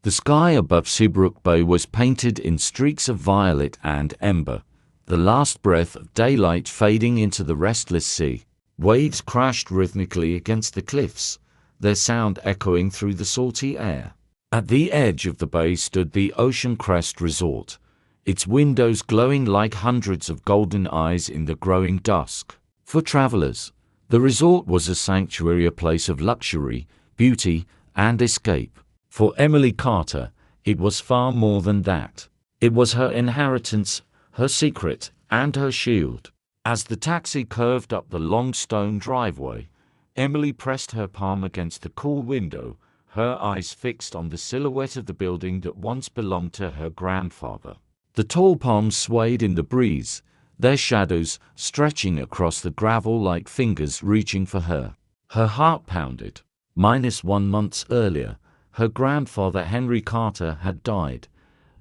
The sky above Seabrook Bay was painted in streaks of violet and ember, the last breath of daylight fading into the restless sea. Waves crashed rhythmically against the cliffs, their sound echoing through the salty air. At the edge of the bay stood the Ocean Crest Resort, its windows glowing like hundreds of golden eyes in the growing dusk. For travelers, the resort was a sanctuary, a place of luxury, beauty, and escape. For Emily Carter, it was far more than that. It was her inheritance, her secret, and her shield. As the taxi curved up the long stone driveway, Emily pressed her palm against the cool window, her eyes fixed on the silhouette of the building that once belonged to her grandfather. The tall palms swayed in the breeze, their shadows stretching across the gravel like fingers reaching for her. Her heart pounded. -1 month earlier, her grandfather Henry Carter had died,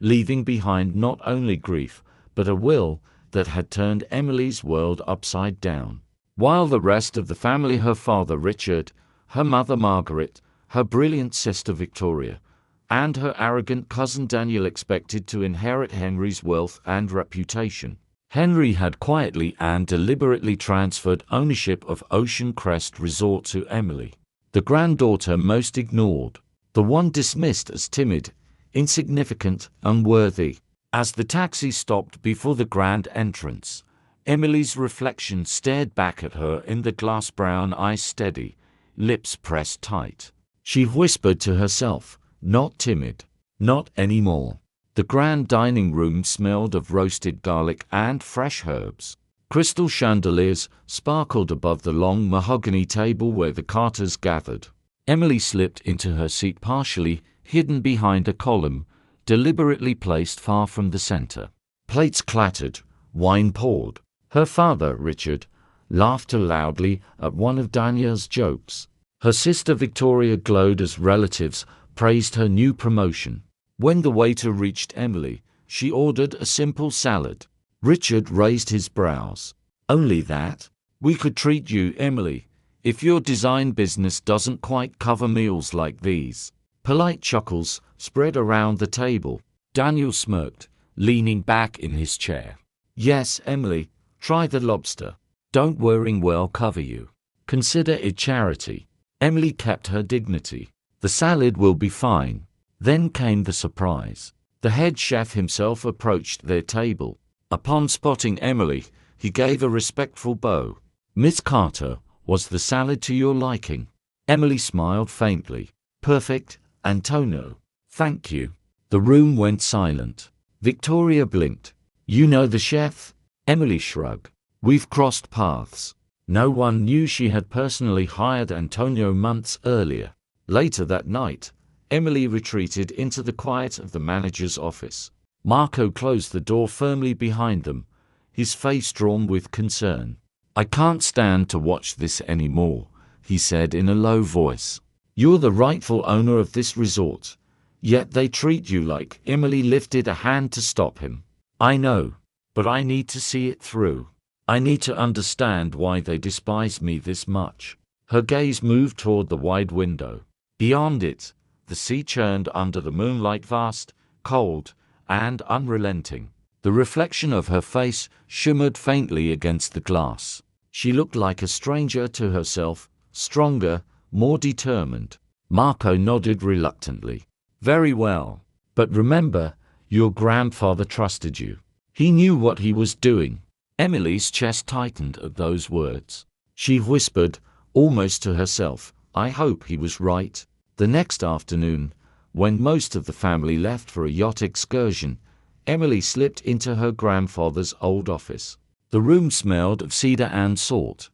leaving behind not only grief, but a will that had turned Emily's world upside down. While the rest of the family, her father Richard, her mother Margaret, her brilliant sister Victoria, and her arrogant cousin Daniel expected to inherit Henry's wealth and reputation, Henry had quietly and deliberately transferred ownership of Ocean Crest Resort to Emily, the granddaughter most ignored, the one dismissed as timid, insignificant, unworthy. As the taxi stopped before the grand entrance, Emily's reflection stared back at her in the glass brown eyes, steady, lips pressed tight. She whispered to herself, "Not timid. Not anymore." The grand dining room smelled of roasted garlic and fresh herbs. Crystal chandeliers sparkled above the long mahogany table where the Carters gathered. Emily slipped into her seat, partially hidden behind a column, deliberately placed far from the center. Plates clattered, wine poured. Her father, Richard, laughed loudly at one of Danielle's jokes. Her sister Victoria glowed as relatives praised her new promotion. When the waiter reached Emily, she ordered a simple salad. Richard raised his brows. "Only that? We could treat you, Emily, if your design business doesn't quite cover meals like these." Polite chuckles spread around the table. Daniel smirked, leaning back in his chair. "Yes, Emily, try the lobster. Don't worry, we'll cover you. Consider it charity." Emily kept her dignity. "The salad will be fine." Then came the surprise. The head chef himself approached their table. Upon spotting Emily, he gave a respectful bow. "Miss Carter, was the salad to your liking?" Emily smiled faintly. "Perfect, Antonio. Thank you." The room went silent. Victoria blinked. "You know the chef?" Emily shrugged. "We've crossed paths." No one knew she had personally hired Antonio months earlier. Later that night, Emily retreated into the quiet of the manager's office. Marco closed the door firmly behind them, his face drawn with concern. "I can't stand to watch this anymore," he said in a low voice. "You're the rightful owner of this resort, yet they treat you like—" Emily lifted a hand to stop him. "I know, but I need to see it through. I need to understand why they despise me this much." Her gaze moved toward the wide window. Beyond it, the sea churned under the moonlight, vast, cold, and unrelenting. The reflection of her face shimmered faintly against the glass. She looked like a stranger to herself, stronger, more determined. Marco nodded reluctantly. "Very well. But remember, your grandfather trusted you. He knew what he was doing." Emily's chest tightened at those words. She whispered, almost to herself, "I hope he was right." The next afternoon, when most of the family left for a yacht excursion, Emily slipped into her grandfather's old office. The room smelled of cedar and salt,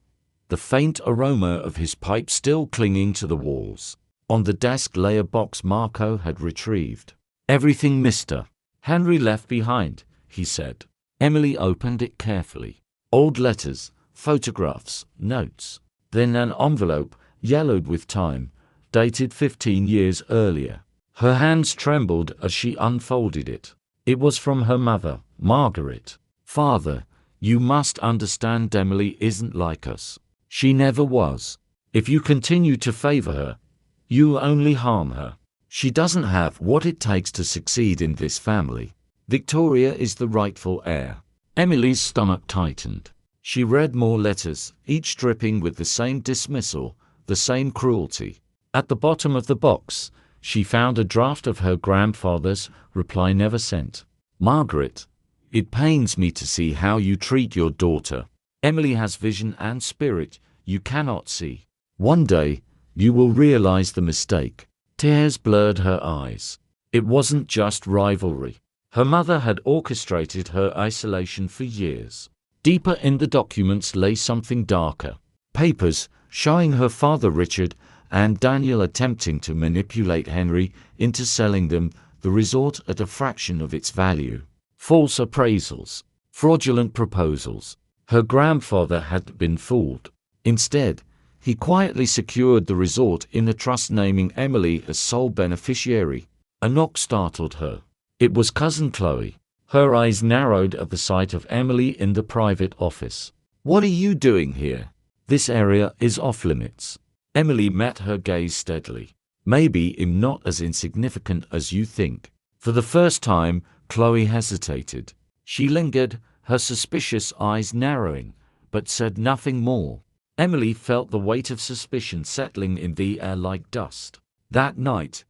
the faint aroma of his pipe still clinging to the walls. On the desk lay a box Marco had retrieved. "Everything Mr. Henry left behind," he said. Emily opened it carefully. Old letters, photographs, notes. Then an envelope, yellowed with time, dated 15 years earlier. Her hands trembled as she unfolded it. It was from her mother, Margaret. "Father, you must understand Emily isn't like us. She never was. If you continue to favor her, you only harm her. She doesn't have what it takes to succeed in this family. Victoria is the rightful heir. Emily's stomach tightened. She read more letters, each dripping with the same dismissal, the same cruelty. At the bottom of the box, she found a draft of her grandfather's reply never sent. Margaret, it pains me to see how you treat your daughter. Emily has vision and spirit you cannot see. One day, you will realize the mistake. Tears blurred her eyes. It wasn't just rivalry. Her mother had orchestrated her isolation for years. Deeper in the documents lay something darker. Papers showing her father Richard and Daniel attempting to manipulate Henry into selling them the resort at a fraction of its value. False appraisals, fraudulent proposals. Her grandfather had been fooled. Instead, he quietly secured the resort in a trust naming Emily as sole beneficiary. A knock startled her. It was Cousin Chloe. Her eyes narrowed at the sight of Emily in the private office. "What are you doing here? This area is off limits." Emily met her gaze steadily. "Maybe I'm not as insignificant as you think." For the first time, Chloe hesitated. She lingered, her suspicious eyes narrowing, but said nothing more. Emily felt the weight of suspicion settling in the air like dust. That night,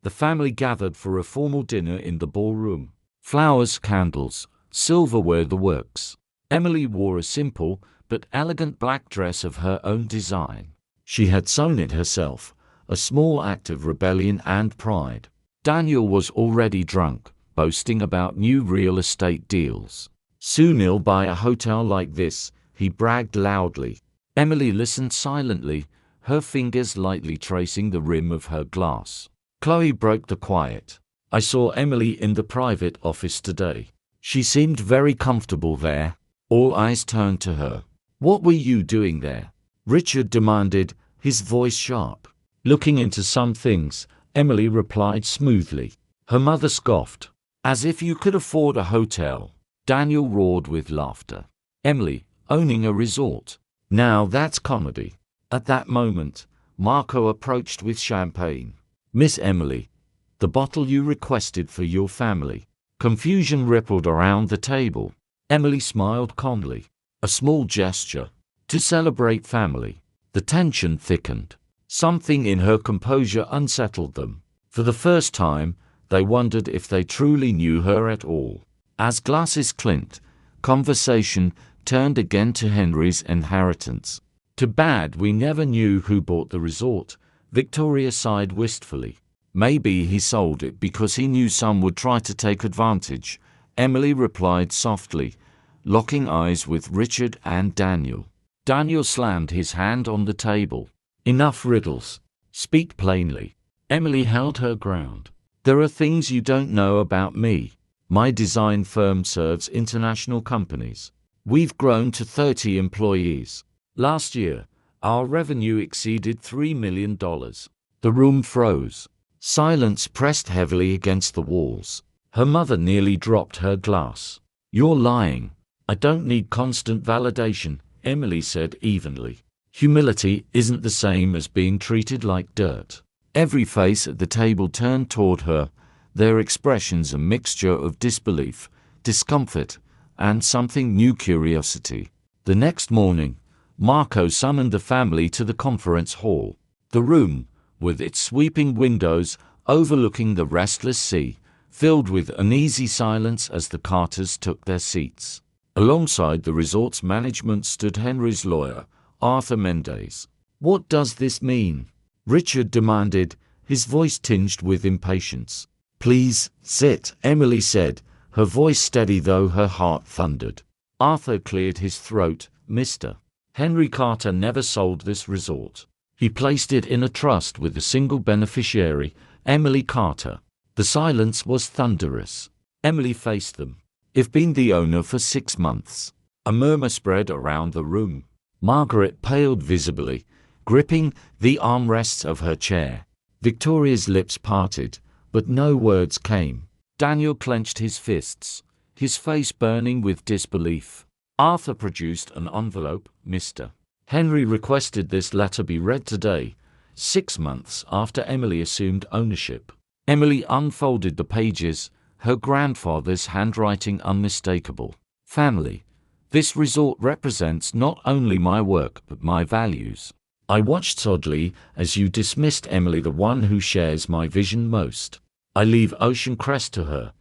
the family gathered for a formal dinner in the ballroom. Flowers, candles, silverware, the works. Emily wore a simple but elegant black dress of her own design. She had sewn it herself, a small act of rebellion and pride. Daniel was already drunk, boasting about new real estate deals. "Soon he'll buy a hotel like this," he bragged loudly. Emily listened silently, her fingers lightly tracing the rim of her glass. Chloe broke the quiet. "I saw Emily in the private office today. She seemed very comfortable there." All eyes turned to her. "What were you doing there?" Richard demanded, his voice sharp. Looking into some things, Emily replied smoothly. Her mother scoffed. "As if you could afford a hotel." Daniel roared with laughter. "Emily, owning a resort. Now that's comedy." At that moment, Marco approached with champagne. "Miss Emily, the bottle you requested for your family." Confusion rippled around the table. Emily smiled calmly. A small gesture. To celebrate family. The tension thickened. Something in her composure unsettled them. For the first time, they wondered if they truly knew her at all. As glasses clinked, conversation turned again to Henry's inheritance. "Too bad we never knew who bought the resort," Victoria sighed wistfully. "Maybe he sold it because he knew some would try to take advantage," Emily replied softly, locking eyes with Richard and Daniel. Daniel slammed his hand on the table. "Enough riddles. Speak plainly." Emily held her ground. "There are things you don't know about me. My design firm serves international companies. We've grown to 30 employees. Last year, our revenue exceeded $3 million. The room froze. Silence pressed heavily against the walls. Her mother nearly dropped her glass. "You're lying." "I don't need constant validation," Emily said evenly. Humility isn't the same as being treated like dirt. Every face at the table turned toward her, their expressions a mixture of disbelief, discomfort, and something new, curiosity. The next morning, Marco summoned the family to the conference hall. The room, with its sweeping windows overlooking the restless sea, filled with uneasy silence as the Carters took their seats. Alongside the resort's management stood Henry's lawyer, Arthur Mendez. "What does this mean?" Richard demanded, his voice tinged with impatience. "Please, sit," Emily said, her voice steady though her heart thundered. Arthur cleared his throat. "Mr. Henry Carter never sold this resort. He placed it in a trust with a single beneficiary, Emily Carter." The silence was thunderous. Emily faced them. "I've been the owner for 6 months." A murmur spread around the room. Margaret paled visibly, gripping the armrests of her chair. Victoria's lips parted, but no words came. Daniel clenched his fists, his face burning with disbelief. Arthur produced an envelope. "Mr. Henry requested this letter be read today, 6 months after Emily assumed ownership." Emily unfolded the pages, her grandfather's handwriting unmistakable. Family. This resort represents not only my work but my values. I watched sadly as you dismissed Emily, the one who shares my vision most. I leave Ocean Crest to her,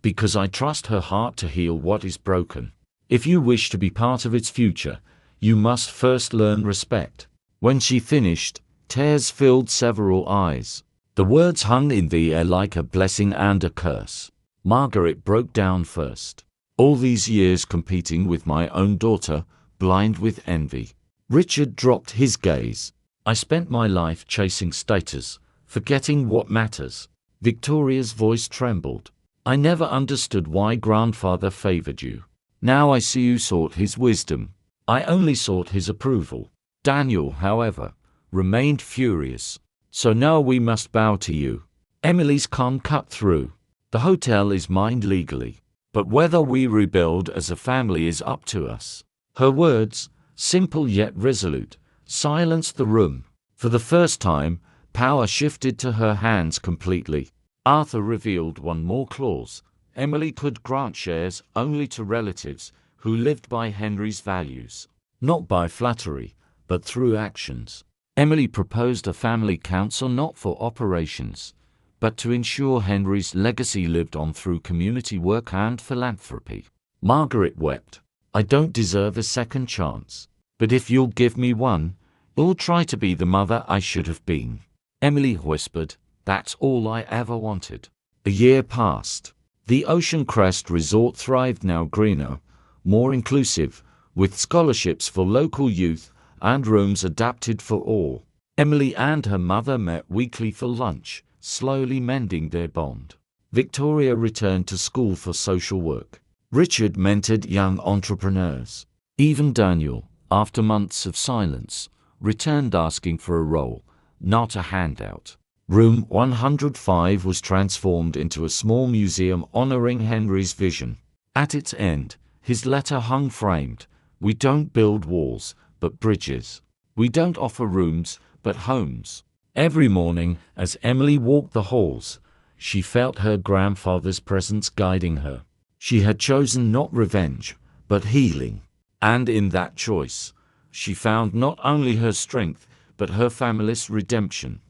because I trust her heart to heal what is broken. If you wish to be part of its future, you must first learn respect. When she finished, tears filled several eyes. The words hung in the air like a blessing and a curse. Margaret broke down first. All these years competing with my own daughter, blind with envy. Richard dropped his gaze. I spent my life chasing status, forgetting what matters. Victoria's voice trembled. I never understood why grandfather favored you. Now I see you sought his wisdom. I only sought his approval. Daniel, however, remained furious. So now we must bow to you. Emily's calm cut through. The hotel is mine legally, but whether we rebuild as a family is up to us. Her words, simple yet resolute, silenced the room. For the first time, power shifted to her hands completely. Arthur revealed one more clause. Emily could grant shares only to relatives who lived by Henry's values, not by flattery, but through actions. Emily proposed a family council not for operations, but to ensure Henry's legacy lived on through community work and philanthropy. Margaret wept. I don't deserve a second chance, but if you'll give me one, I'll try to be the mother I should have been. Emily whispered, that's all I ever wanted. A year passed. The Ocean Crest Resort thrived, now greener, more inclusive, with scholarships for local youth and rooms adapted for all. Emily and her mother met weekly for lunch, slowly mending their bond. Victoria returned to school for social work. Richard mentored young entrepreneurs. Even Daniel, after months of silence, returned asking for a role, not a handout. Room 105 was transformed into a small museum honoring Henry's vision. At its end, his letter hung framed. We don't build walls, but bridges. We don't offer rooms, but homes. Every morning, as Emily walked the halls, she felt her grandfather's presence guiding her. She had chosen not revenge, but healing. And in that choice, she found not only her strength, but her family's redemption.